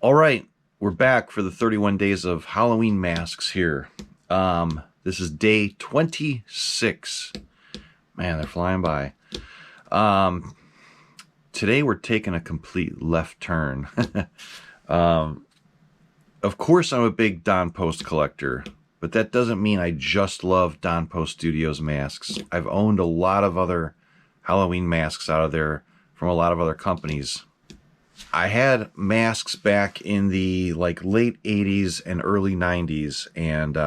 All right, we're back for the 31 days of Halloween masks here. This is day 26. Man, they're flying by. Today we're taking a complete left turn. Of course, I'm a big Don Post collector, but that doesn't mean I just love Don Post Studios masks. I've owned a lot of other Halloween masks out of there from a lot of other companies. I had masks back in the late 80s and early 90s, and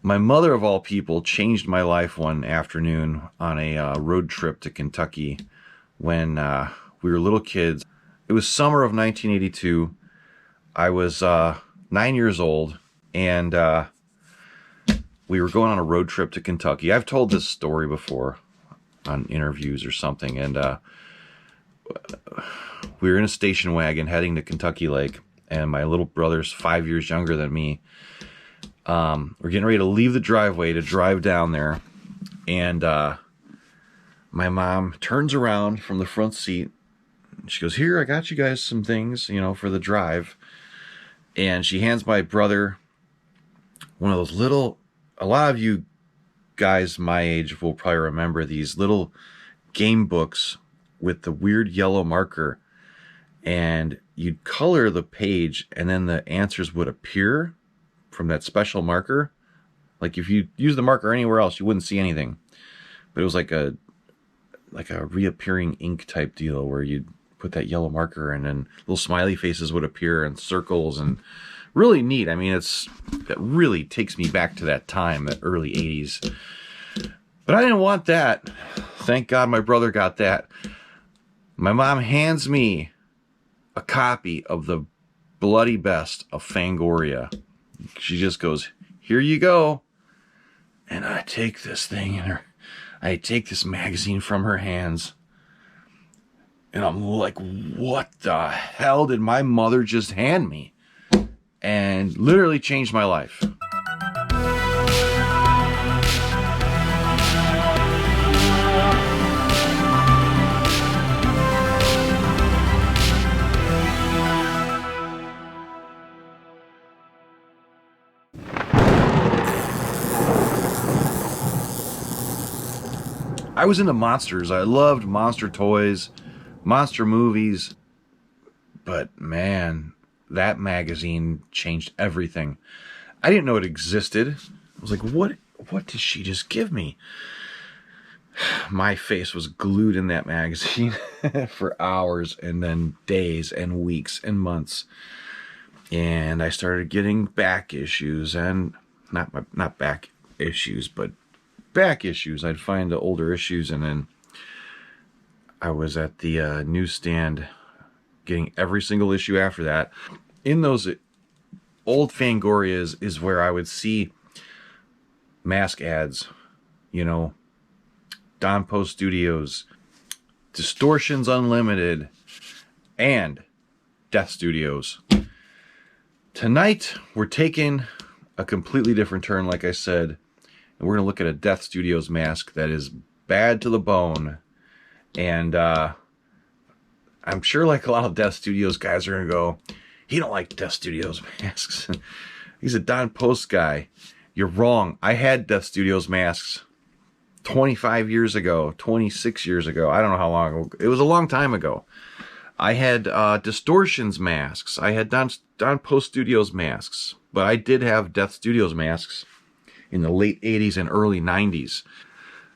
my mother of all people changed my life one afternoon on a road trip to Kentucky when we were little kids. It was summer of 1982. I was 9 years old, and we were going on a road trip to Kentucky. I've told this story before on interviews or something, and we were in a station wagon heading to Kentucky Lake, and my little brother's 5 years younger than me. We're getting ready to leave the driveway to drive down there, and my mom turns around from the front seat. She goes, "Here, I got you guys some things, for the drive." And she hands my brother one of those little, a lot of you guys my age will probably remember these little game books with the weird yellow marker, and you'd color the page and then the answers would appear from that special marker. Like if you use the marker anywhere else, you wouldn't see anything, but it was like a reappearing ink type deal where you'd put that yellow marker and then little smiley faces would appear and circles, and really neat. I mean, it really takes me back to that time, that early 80s. But I didn't want that. Thank God my brother got that. My mom hands me a copy of the bloody best of Fangoria. She just goes, "Here you go." And I take this thing I take this magazine from her hands, and I'm like, what the hell did my mother just hand me? And literally changed my life. I was into monsters. I loved monster toys, monster movies, but man, that magazine changed everything. I didn't know it existed. I was like, what did she just give me? My face was glued in that magazine for hours, and then days and weeks and months. And I started getting back issues, and not back issues, but back issues. I'd find the older issues, and then I was at the newsstand getting every single issue after that. In those old Fangorias is where I would see mask ads, Don Post Studios, Distortions Unlimited, and Death Studios. Tonight, we're taking a completely different turn, like I said, and we're going to look at a Death Studios mask that is bad to the bone. And I'm sure like a lot of Death Studios guys are going to go, "He don't like Death Studios masks. He's a Don Post guy." You're wrong. I had Death Studios masks 25 years ago, 26 years ago. I don't know how long ago. It was a long time ago. I had Distortions masks. I had Don Post Studios masks. But I did have Death Studios masks in the late 80s and early 90s.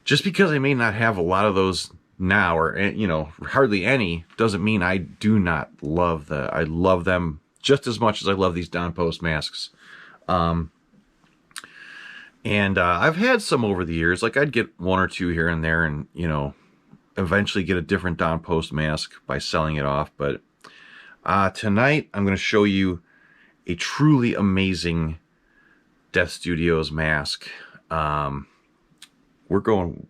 Just because I may not have a lot of those now, or hardly any, doesn't mean I do not love I love them just as much as I love these Don Post masks. And I've had some over the years. Like I'd get one or two here and there, and eventually get a different Don Post mask by selling it off. But tonight I'm going to show you a truly amazing Death Studios mask. We're going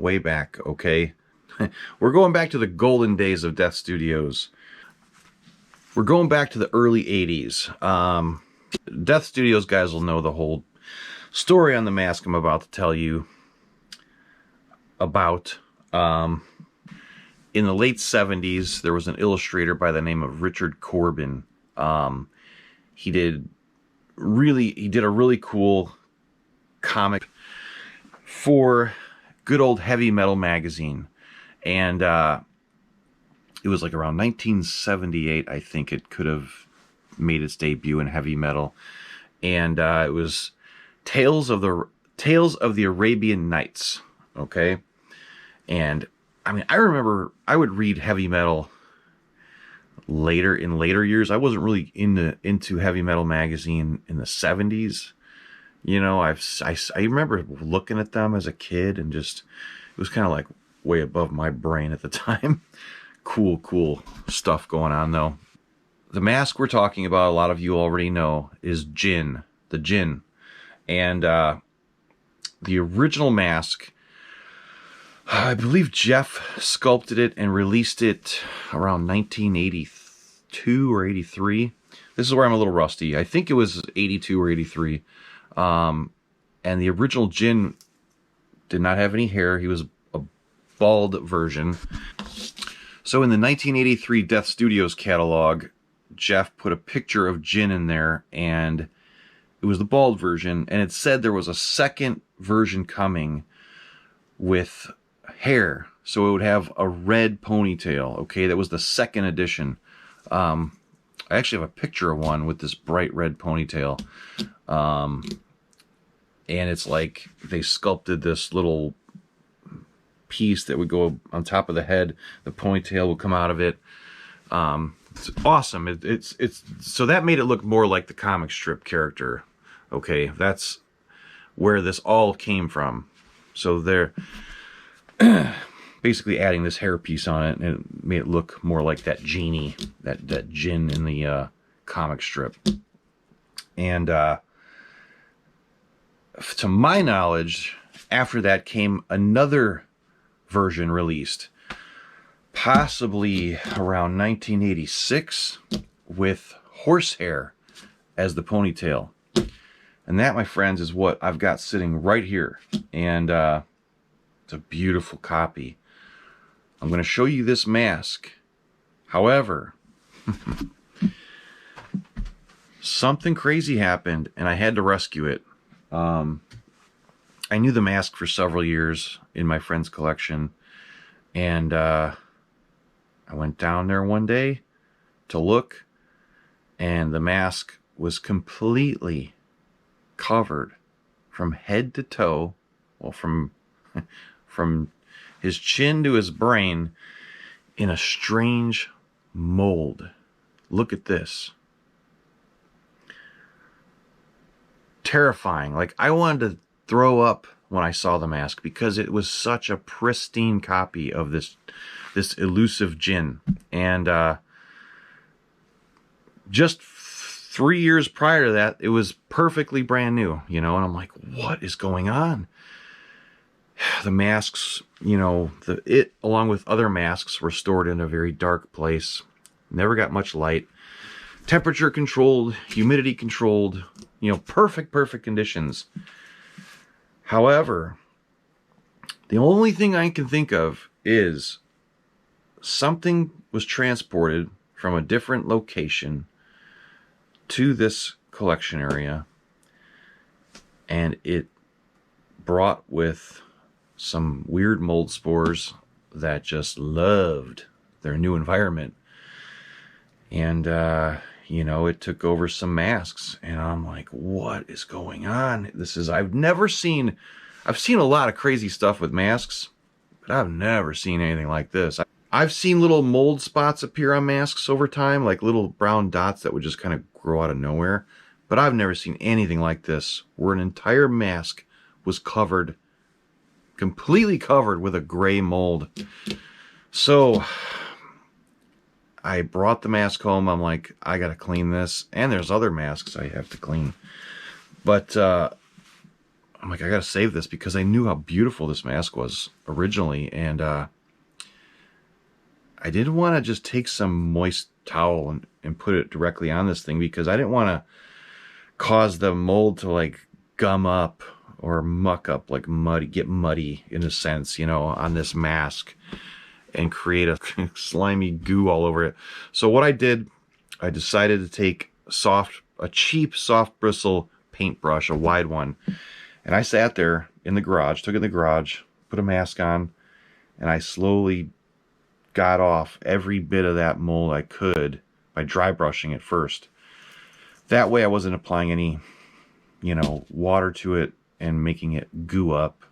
way back, okay? We're going back to the golden days of Death Studios. We're going back to the early 80s. Death Studios guys will know the whole story on the mask I'm about to tell you about. In the late 70s, there was an illustrator by the name of Richard Corbin. he did a really cool comic for good old Heavy Metal Magazine. And it was like around 1978, I think it could have made its debut in Heavy Metal. And it was Tales of the Arabian Nights. Okay. And I mean, I remember I would read Heavy Metal later years. I wasn't really into Heavy Metal Magazine in the 70s. You know, I remember looking at them as a kid and just, it was kind of like way above my brain at the time. Cool stuff going on though. The mask we're talking about, a lot of you already know, is Jinn, the Jinn. And the original mask, I believe Jeff sculpted it and released it around 1982 or 83. This is where I'm a little rusty. I think it was 82 or 83. And the original Jinn did not have any hair. He was a bald version. So in the 1983 Death Studios catalog, Jeff put a picture of Jinn in there, and it was the bald version, and it said there was a second version coming with hair, so it would have a red ponytail. Okay, that was the second edition. I actually have a picture of one with this bright red ponytail, and it's like they sculpted this little piece that would go on top of the head. The ponytail would come out of it. It's awesome. It's so that made it look more like the comic strip character. Okay, that's where this all came from. So they're basically adding this hair piece on it, and it made it look more like that genie, that Jinn in the comic strip. And to my knowledge, after that came another version released, possibly around 1986, with horsehair as the ponytail. And that, my friends, is what I've got sitting right here. And it's a beautiful copy. I'm going to show you this mask. However, something crazy happened, and I had to rescue it. I knew the mask for several years in my friend's collection, and I went down there one day to look, and the mask was completely covered from head to toe, well, from his chin to his brain, in a strange mold. Look at this. Terrifying. Like, I wanted to throw up when I saw the mask, because it was such a pristine copy of this elusive Jinn. And just 3 years prior to that, it was perfectly brand new, you know. And I'm like, what is going on? The masks, you know, it along with other masks were stored in a very dark place. Never got much light. Temperature controlled, humidity controlled, you know, perfect conditions. However, the only thing I can think of is something was transported from a different location to this collection area, and it brought with some weird mold spores that just loved their new environment. And you know, it took over some masks, and I'm like, what is going on? I've seen a lot of crazy stuff with masks, but I've never seen anything like this. I've seen little mold spots appear on masks over time, like little brown dots that would just kind of grow out of nowhere. But I've never seen anything like this, where an entire mask was covered, completely covered with a gray mold. So I brought the mask home. I'm like, I gotta clean this. And there's other masks I have to clean. But I'm like, I gotta save this, because I knew how beautiful this mask was originally. And I didn't want to just take some moist towel and put it directly on this thing, because I didn't want to cause the mold to like gum up or muck up, like get muddy in a sense, you know, on this mask, and create a slimy goo all over it. So what I did, I decided to take soft a cheap soft bristle paintbrush, a wide one. And I sat there in the garage, took it in the garage, put a mask on, and I slowly got off every bit of that mold I could by dry brushing it first. That way I wasn't applying any, water to it and making it goo up,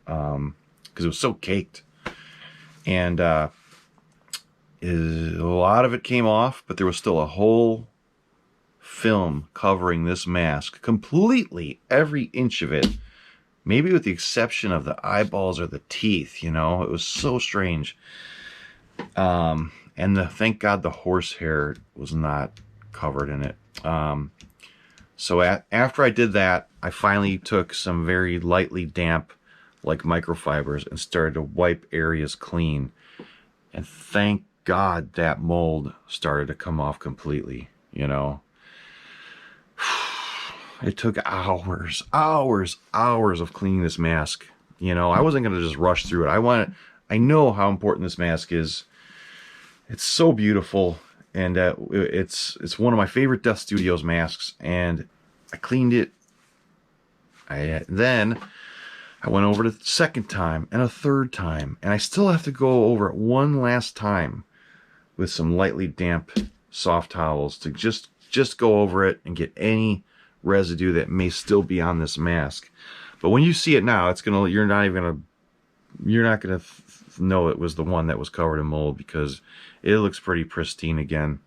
because it was so caked. And a lot of it came off, but there was still a whole film covering this mask completely, every inch of it, maybe with the exception of the eyeballs or the teeth. It was so strange. And thank God the horsehair was not covered in it. So after I did that, I finally took some very lightly damp, like microfibers, and started to wipe areas clean. And thank God that mold started to come off completely. It took hours of cleaning this mask. I wasn't going to just rush through it. I know how important this mask is. It's so beautiful, and it's one of my favorite Death Studios masks. And I cleaned it. Then I went over it a second time and a third time, and I still have to go over it one last time with some lightly damp soft towels to just go over it and get any residue that may still be on this mask. But when you see it now, you're not gonna know it was the one that was covered in mold, because it looks pretty pristine again.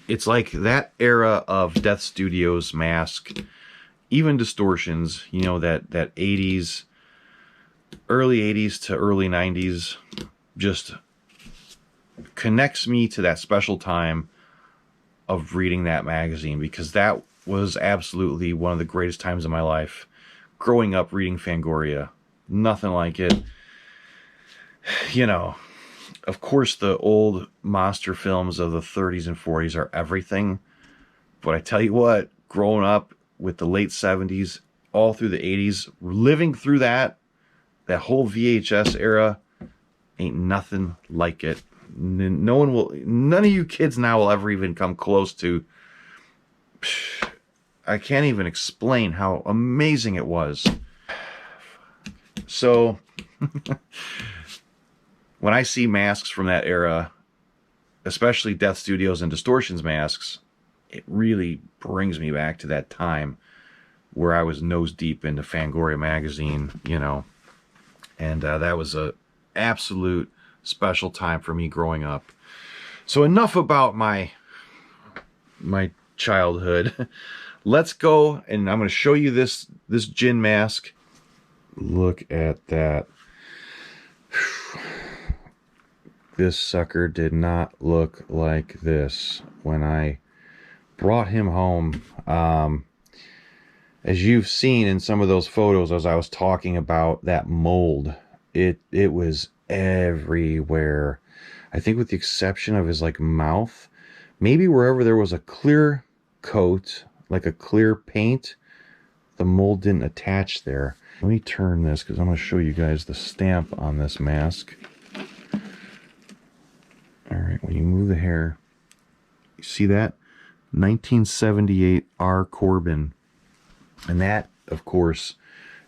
It's like that era of Death Studios mask, even Distortions, that 80s, early 80s to early 90s, just connects me to that special time of reading that magazine, because that was absolutely one of the greatest times of my life. Growing up reading Fangoria, nothing like it. Of course, the old monster films of the 30s and 40s are everything. But I tell you what, growing up with the late 70s, all through the 80s, living through that whole VHS era, ain't nothing like it. None of you kids now will ever even come close to. I can't even explain how amazing it was. So when I see masks from that era, especially Death Studios and Distortions masks, it really brings me back to that time where I was nose deep into Fangoria Magazine, and that was a absolute special time for me growing up. So enough about my childhood. Let's go, and I'm going to show you this Jinn mask. Look at that. This sucker did not look like this when I brought him home. As you've seen in some of those photos, as I was talking about that mold, it was everywhere. I think with the exception of his mouth, maybe wherever there was a clear coat, like a clear paint, the mold didn't attach there. Let me turn this, because I'm going to show you guys the stamp on this mask. All right, when you move the hair, you see that? 1978 R. Corbin. And that, of course,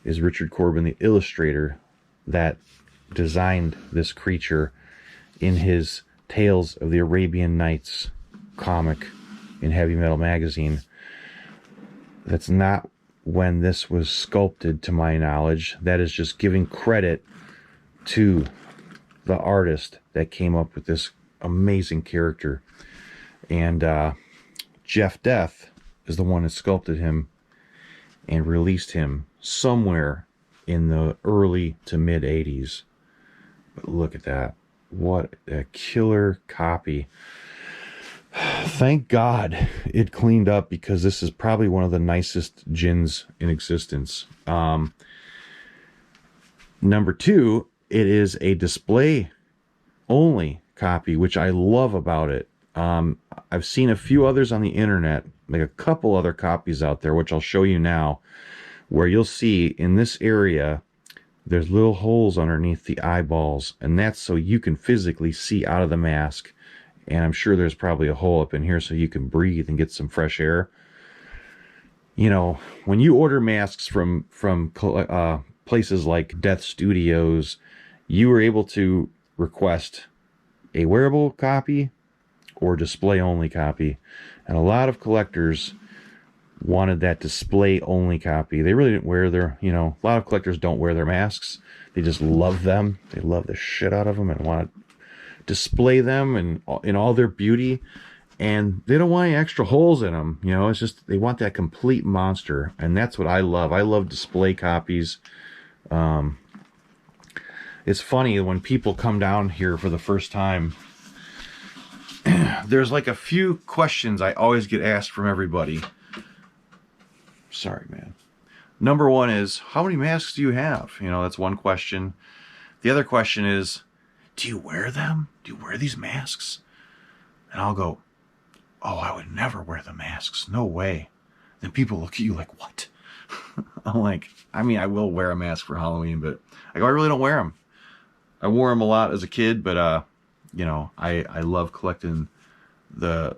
is Richard Corbin, the illustrator that designed this creature in his Tales of the Arabian Nights comic in Heavy Metal Magazine. That's not when this was sculpted, to my knowledge. That is just giving credit to the artist that came up with this amazing character. And Jeff Death is the one that sculpted him and released him somewhere in the early to mid 80s. But look at that. What a killer copy. Thank God it cleaned up, because this is probably one of the nicest Jinns in existence. Number two, it is a display only copy, which I love about it. I've seen a few others on the internet, like a couple other copies out there, which I'll show you now, where you'll see in this area there's little holes underneath the eyeballs, and that's so you can physically see out of the mask. And I'm sure there's probably a hole up in here so you can breathe and get some fresh air. You know, when you order masks from places like Death Studios, you were able to request a wearable copy or display only copy. And a lot of collectors wanted that display only copy. They really didn't wear their, a lot of collectors don't wear their masks. They just love them. They love the shit out of them and want to display them and in all their beauty. And they don't want any extra holes in them. It's just they want that complete monster. And that's what I love. I love display copies. It's funny when people come down here for the first time. There's like a few questions I always get asked from everybody. Sorry, man. Number one is, how many masks do you have? That's one question. The other question is, do you wear them? Do you wear these masks? And I'll go, oh, I would never wear the masks. No way. Then people look at you like, what? I'm like, I will wear a mask for Halloween, but I really don't wear them. I wore them a lot as a kid, but, I love collecting the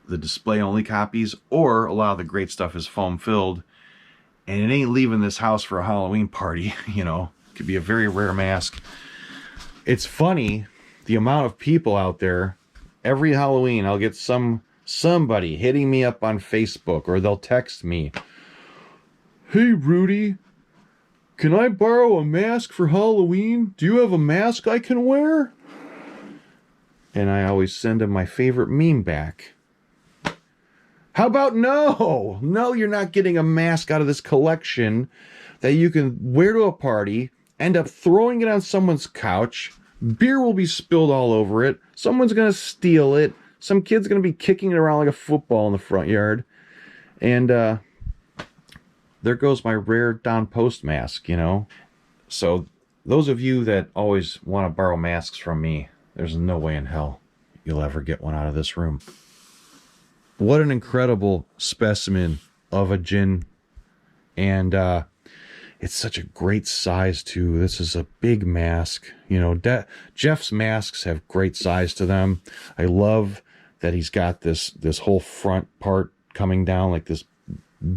display only copies, or a lot of the great stuff is foam filled, and it ain't leaving this house for a Halloween party. It could be a very rare mask. It's funny, the amount of people out there. Every Halloween, I'll get somebody hitting me up on Facebook, or they'll text me, "Hey, Rudy, can I borrow a mask for Halloween? Do you have a mask I can wear?" And I always send them my favorite meme back. How about no? No, you're not getting a mask out of this collection that you can wear to a party, end up throwing it on someone's couch. Beer will be spilled all over it. Someone's going to steal it. Some kid's going to be kicking it around like a football in the front yard. And there goes my rare Don Post mask, So those of you that always want to borrow masks from me, there's no way in hell you'll ever get one out of this room. What an incredible specimen of a Jinn. And it's such a great size, too. This is a big mask. Jeff's masks have great size to them. I love that he's got this whole front part coming down, like this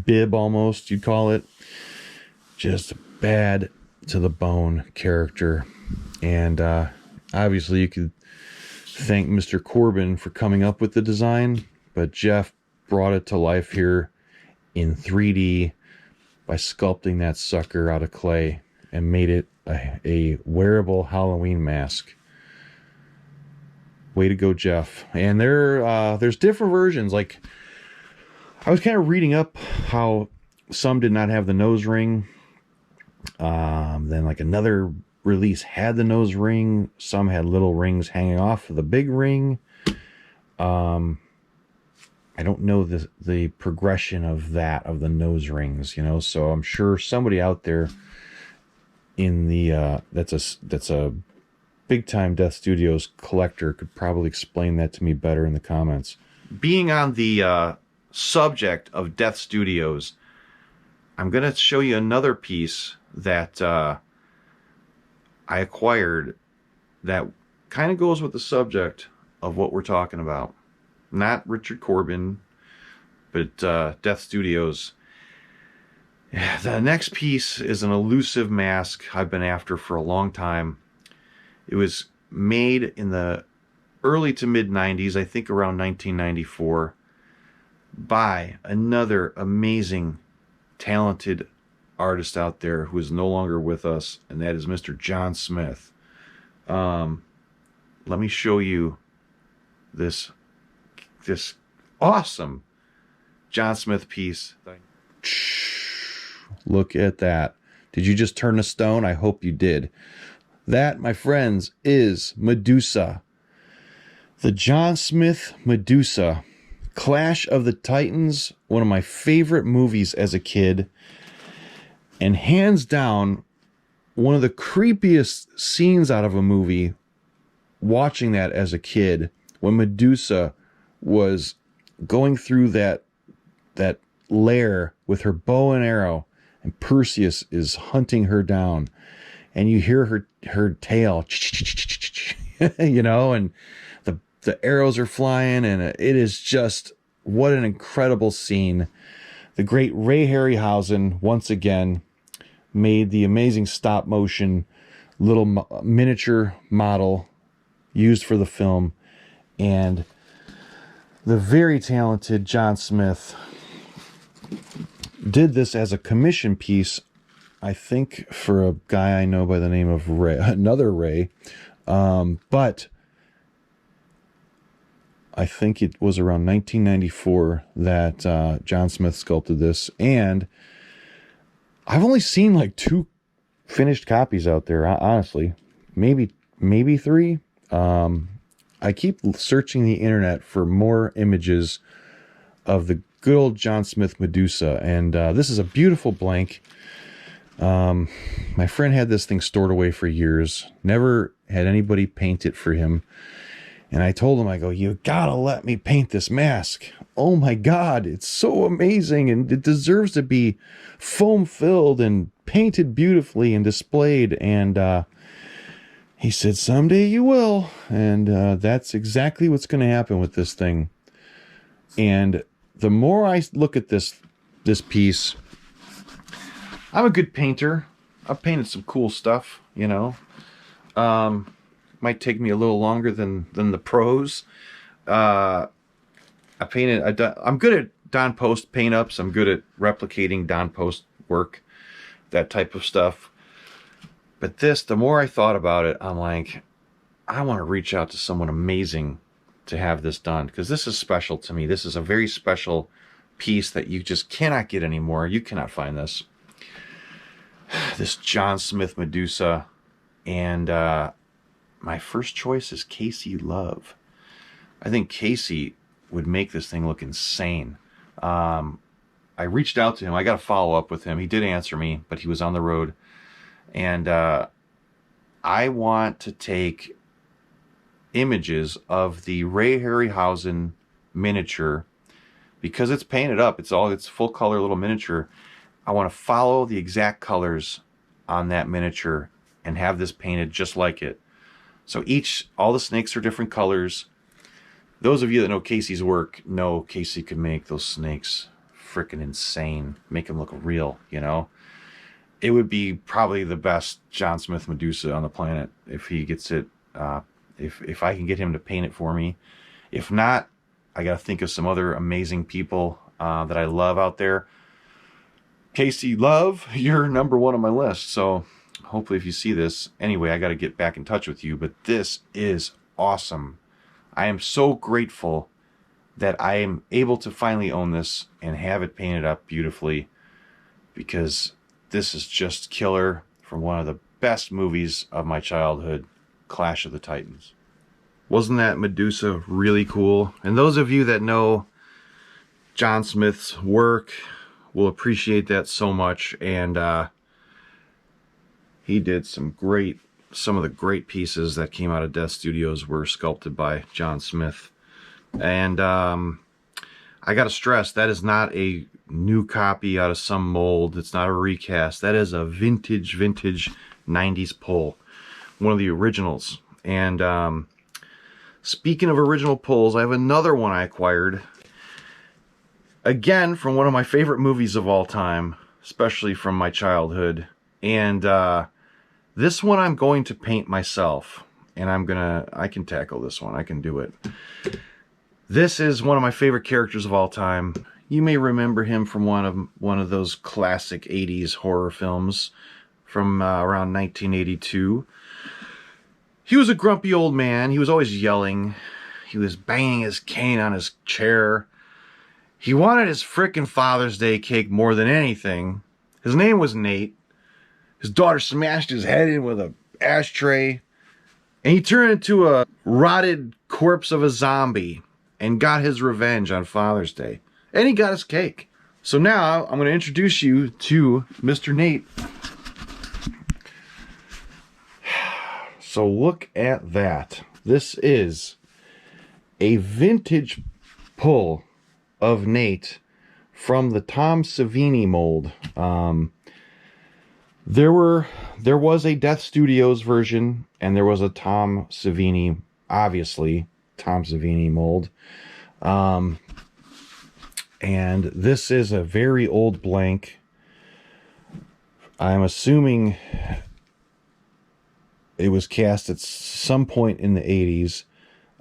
bib almost, you'd call it. Just bad to the bone character. And obviously you could thank Mr. Corbin for coming up with the design, but Jeff brought it to life here in 3D by sculpting that sucker out of clay and made it a wearable Halloween mask. Way to go, Jeff. And there's different versions. Like, I was kind of reading up how some did not have the nose ring. Then like another release had the nose ring. Some had little rings hanging off of the big ring. I don't know the progression of the nose rings, so I'm sure somebody out there in the that's a big time Death Studios collector could probably explain that to me better in the comments. Being on the subject of Death Studios, I'm going to show you another piece that I acquired that kind of goes with the subject of what we're talking about. Not Richard Corbin, but Death Studios. The next piece is an elusive mask I've been after for a long time. It was made in the early to mid 90s, I think around 1994, by another amazing, talented artist out there who is no longer with us, and that is Mr. John Smith. Let me show you this awesome John Smith piece. Look at that. Did you just turn a stone? I hope you did. That, my friends, is Medusa. The John Smith Medusa. Clash of the Titans, one of my favorite movies as a kid. And hands down, one of the creepiest scenes out of a movie, watching that as a kid, when Medusa was going through that lair with her bow and arrow, and Perseus is hunting her down, and you hear her tail, and the arrows are flying, and it is just, what an incredible scene. the great Ray Harryhausen once again made the amazing stop motion little miniature model used for the film, and the very talented John Smith did this as a commission piece, I think, for a guy I know by the name of Ray, another Ray, but I think it was around 1994 that John Smith sculpted this, and I've only seen like 2 finished copies out there, honestly, maybe 3. I keep searching the internet for more images of the good old John Smith Medusa, and this is a beautiful blank. My friend had this thing stored away for years, never had anybody paint it for him, and I told him, I go, you gotta let me paint this mask. Oh my God, it's so amazing, and it deserves to be foam filled and painted beautifully and displayed. And he said, someday you will. And that's exactly what's going to happen with this thing. And the more I look at this piece, I'm a good painter. I've painted some cool stuff, you know. Might take me a little longer than the pros. I'm good at Don Post paint-ups. I'm good at replicating Don Post work, that type of stuff. But this, the more I thought about it, I'm like, I want to reach out to someone amazing to have this done, because this is special to me. This is a very special piece that you just cannot get anymore. You cannot find this. This John Smith Medusa. And my first choice is Casey Love. I think Casey would make this thing look insane. I reached out to him. I got to follow up with him. He did answer me, but he was on the road. And I want to take images of the Ray Harryhausen miniature, because it's painted up. It's full color little miniature. I want to follow the exact colors on that miniature and have this painted just like it. So all the snakes are different colors. Those of you that know Casey's work know Casey could make those snakes freaking insane, make them look real, you know. It would be probably the best John Smith Medusa on the planet if he gets it. If I can get him to paint it for me. If not, I got to think of some other amazing people that I love out there. Casey Love, you're number 1 on my list. So hopefully if you see this, anyway, I got to get back in touch with you. But this is awesome. I am so grateful that I am able to finally own this and have it painted up beautifully, because this is just killer, from one of the best movies of my childhood, Clash of the Titans. Wasn't that Medusa really cool? And those of you that know John Smith's work will appreciate that so much. And he did some of the great pieces that came out of Death Studios were sculpted by John Smith. And I gotta stress, that is not a new copy out of some mold. It's not a recast. That is a vintage 90s pull, one of the originals. And speaking of original pulls, I have another one I acquired, again from one of my favorite movies of all time, especially from my childhood. And this one I'm going to paint myself, and I can tackle this one. I can do it. This is one of my favorite characters of all time. You may remember him from one of those classic 80s horror films from around 1982. He was a grumpy old man. He was always yelling. He was banging his cane on his chair. He wanted his frickin' Father's Day cake more than anything. His name was Nate. His daughter smashed his head in with an ashtray, and he turned into a rotted corpse of a zombie and got his revenge on Father's Day. And he got his cake. So now I'm going to introduce you to Mr. Nate. So look at that. This is a vintage pull of Nate from the Tom Savini mold. There was a Death Studios version, and there was a Tom Savini, obviously Tom Savini mold. And this is a very old blank. I'm assuming it was cast at some point in the 80s.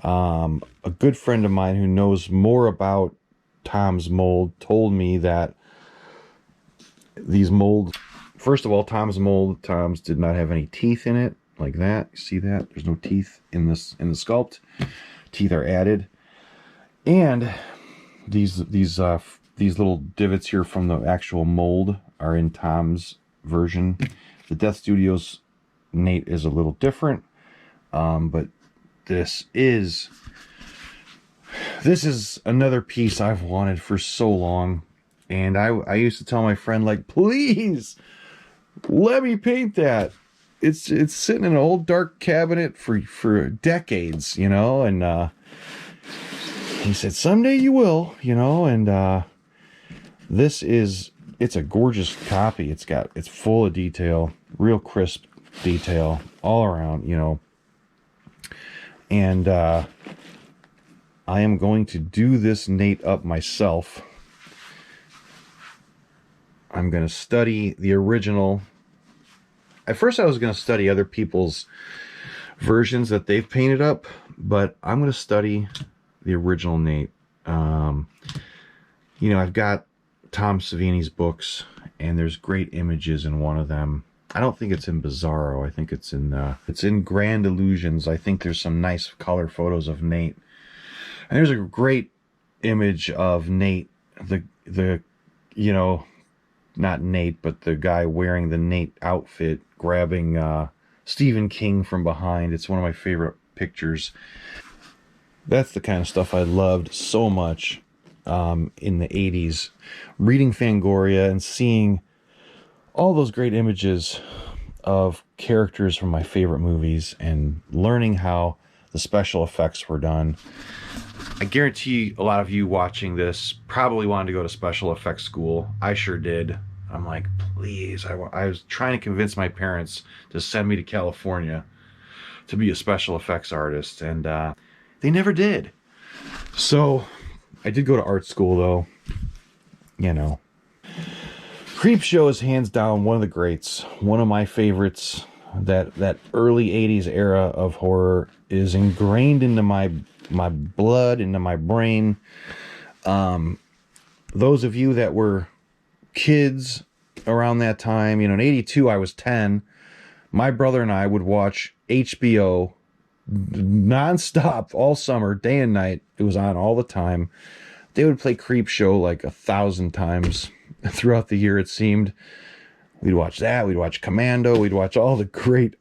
A good friend of mine who knows more about Tom's mold told me that these molds, first of all, Tom's did not have any teeth in it, like that. You see that? There's no teeth in the sculpt. Teeth are added. And these little divots here from the actual mold are in Tom's version. The Death Studios Nate is a little different, but this is another piece I've wanted for so long. And I used to tell my friend, like, please let me paint that. It's sitting in an old dark cabinet for decades, you know. And he said, someday you will, you know. And it's a gorgeous copy. It's full of detail, real crisp detail all around, you know. And I am going to do this Nate up myself. I'm going to study the original. At first I was going to study other people's versions that they've painted up, but I'm going to study the original Nate. You know, I've got Tom Savini's books, and there's great images in one of them. I don't think it's in Bizarro. I think it's in Grand Illusions. I think there's some nice color photos of Nate. And there's a great image of Nate, the you know, not Nate, but the guy wearing the Nate outfit, grabbing Stephen King from behind. It's one of my favorite pictures. That's the kind of stuff I loved so much in the 80s. Reading Fangoria and seeing all those great images of characters from my favorite movies and learning how the special effects were done. I guarantee a lot of you watching this probably wanted to go to special effects school. I sure did. I'm like, please. I was trying to convince my parents to send me to California to be a special effects artist, and they never did. So I did go to art school, though. You know. Creepshow is hands down one of the greats. One of my favorites. That early 80s era of horror is ingrained into my blood, into my brain. Those of you that were kids around that time, you know, in 82 I was 10. My brother and I would watch HBO nonstop all summer, day and night. It was on all the time. They would play Creepshow like 1,000 times throughout the year, it seemed. We'd watch that. We'd watch Commando. We'd watch all the great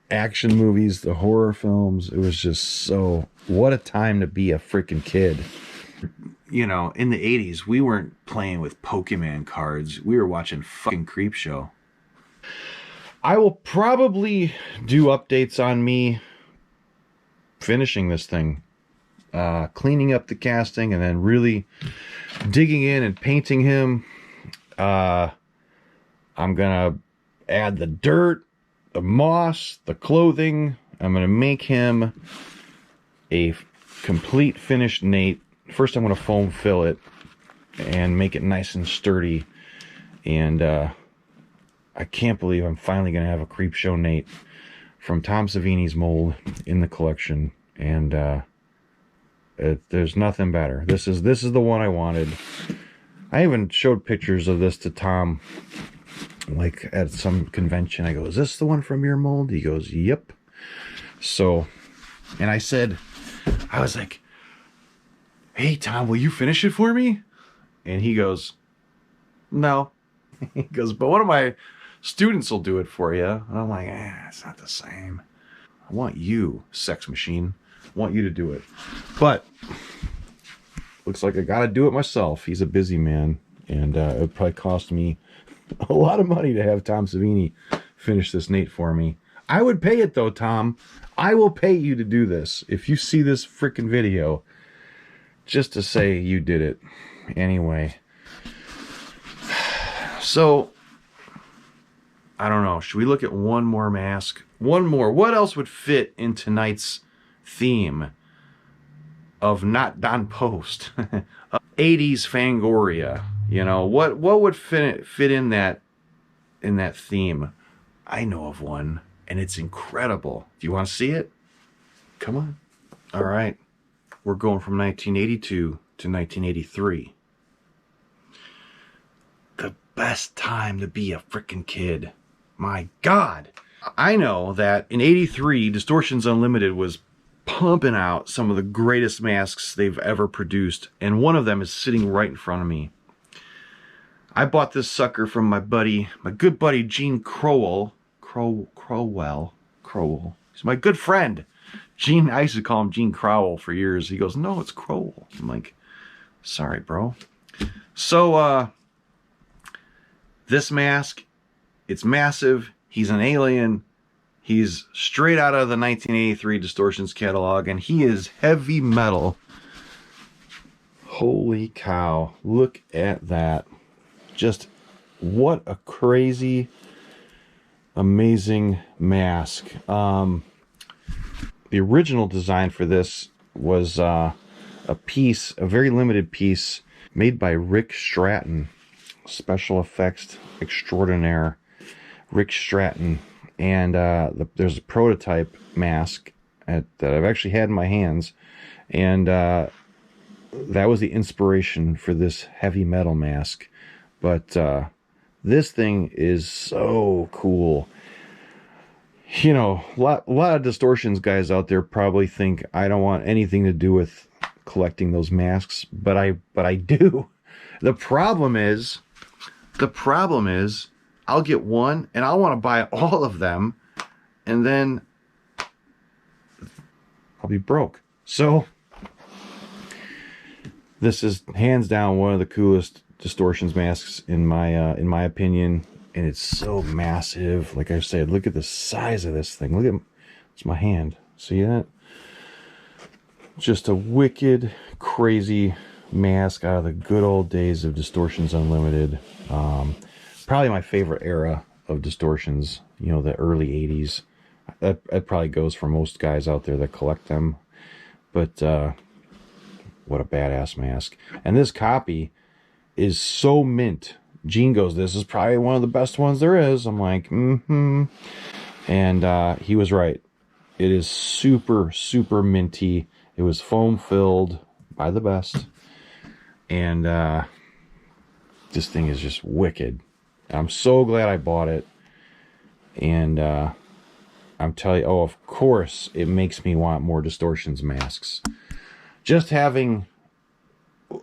action movies, the horror films. It was just so... What a time to be a freaking kid. You know, in the 80s, we weren't playing with Pokemon cards. We were watching fucking Creepshow. I will probably do updates on me finishing this thing. Cleaning up the casting and then really digging in and painting him. I'm going to add the dirt, the moss, the clothing. I'm going to make him a complete finished Nate. First, I'm going to foam fill it and make it nice and sturdy. And I can't believe I'm finally going to have a Creepshow Nate from Tom Savini's mold in the collection. And there's nothing better. This is the one I wanted. I even showed pictures of this to Tom, like at some convention. I go, is this the one from your mold? He goes, yep. So, and I was like, hey Tom, will you finish it for me? And he goes, no. He goes, but one of my students will do it for you. And I'm like, it's not the same. I want you, sex machine. I want you to do it. But looks like I gotta do it myself. He's a busy man, and it would probably cost me a lot of money to have Tom Savini finish this Nate for me. I would pay it though, Tom. I will pay you to do this if you see this freaking video, just to say you did it. Anyway, so I don't know. Should we look at one more mask? One more. What else would fit in tonight's theme? of Not Don Post. 80s Fangoria. You know, what would fit in that theme? I know of one, and it's incredible. Do you want to see it? Come on. All right. We're going from 1982 to 1983. The best time to be a freaking kid. My God. I know that in 83, Distortions Unlimited was pumping out some of the greatest masks they've ever produced, and one of them is sitting right in front of me. I bought this sucker from my good buddy Gene Crowell. Crowell. He's my good friend. Gene, I used to call him Gene Crowell for years. He goes, no, it's Crowell. I'm like, sorry, bro. So, this mask, it's massive. He's an alien. He's straight out of the 1983 Distortions catalog, and he is heavy metal. Holy cow. Look at that. Just what a crazy, amazing mask. The original design for this was a very limited piece made by Rick Stratton, special effects extraordinaire, Rick Stratton. And there's a prototype mask that I've actually had in my hands, and that was the inspiration for this heavy metal mask. But this thing is so cool. You know, a lot of Distortions guys out there probably think I don't want anything to do with collecting those masks, but I do. The problem is I'll get one and I'll want to buy all of them, and then I'll be broke. So this is hands down one of the coolest Distortions masks in my opinion. And it's so massive. Like I said, look at the size of this thing. Look at it's my hand. See that? Just a wicked, crazy mask out of the good old days of Distortions Unlimited. Probably my favorite era of Distortions. You know, the early 80s. That probably goes for most guys out there that collect them. But what a badass mask. And this copy is so mint. Gene goes, this is probably one of the best ones there is. I'm like, And he was right. It is super, super minty. It was foam filled by the best. And this thing is just wicked. I'm so glad I bought it. And I'm telling you, oh, of course, it makes me want more Distortions masks. Just having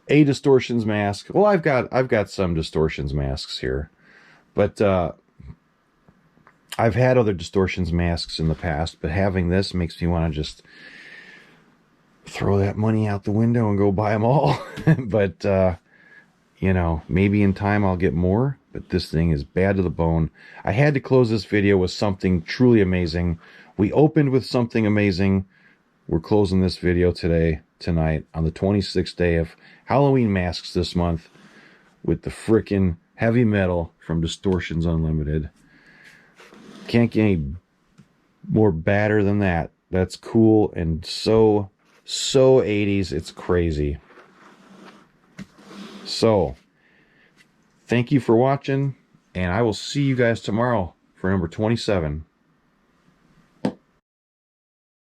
a Distortions mask. Well, I've got some Distortions masks here, but I've had other Distortions masks in the past, but having this makes me want to just throw that money out the window and go buy them all. But you know, maybe in time I'll get more, but this thing is bad to the bone. I had to close this video with something truly amazing. We opened with something amazing. We're closing this video tonight on the 26th day of Halloween masks this month with the frickin' heavy metal from Distortions Unlimited. Can't get any more badder than that. That's cool and so 80s. It's crazy. So, thank you for watching, and I will see you guys tomorrow for number 27.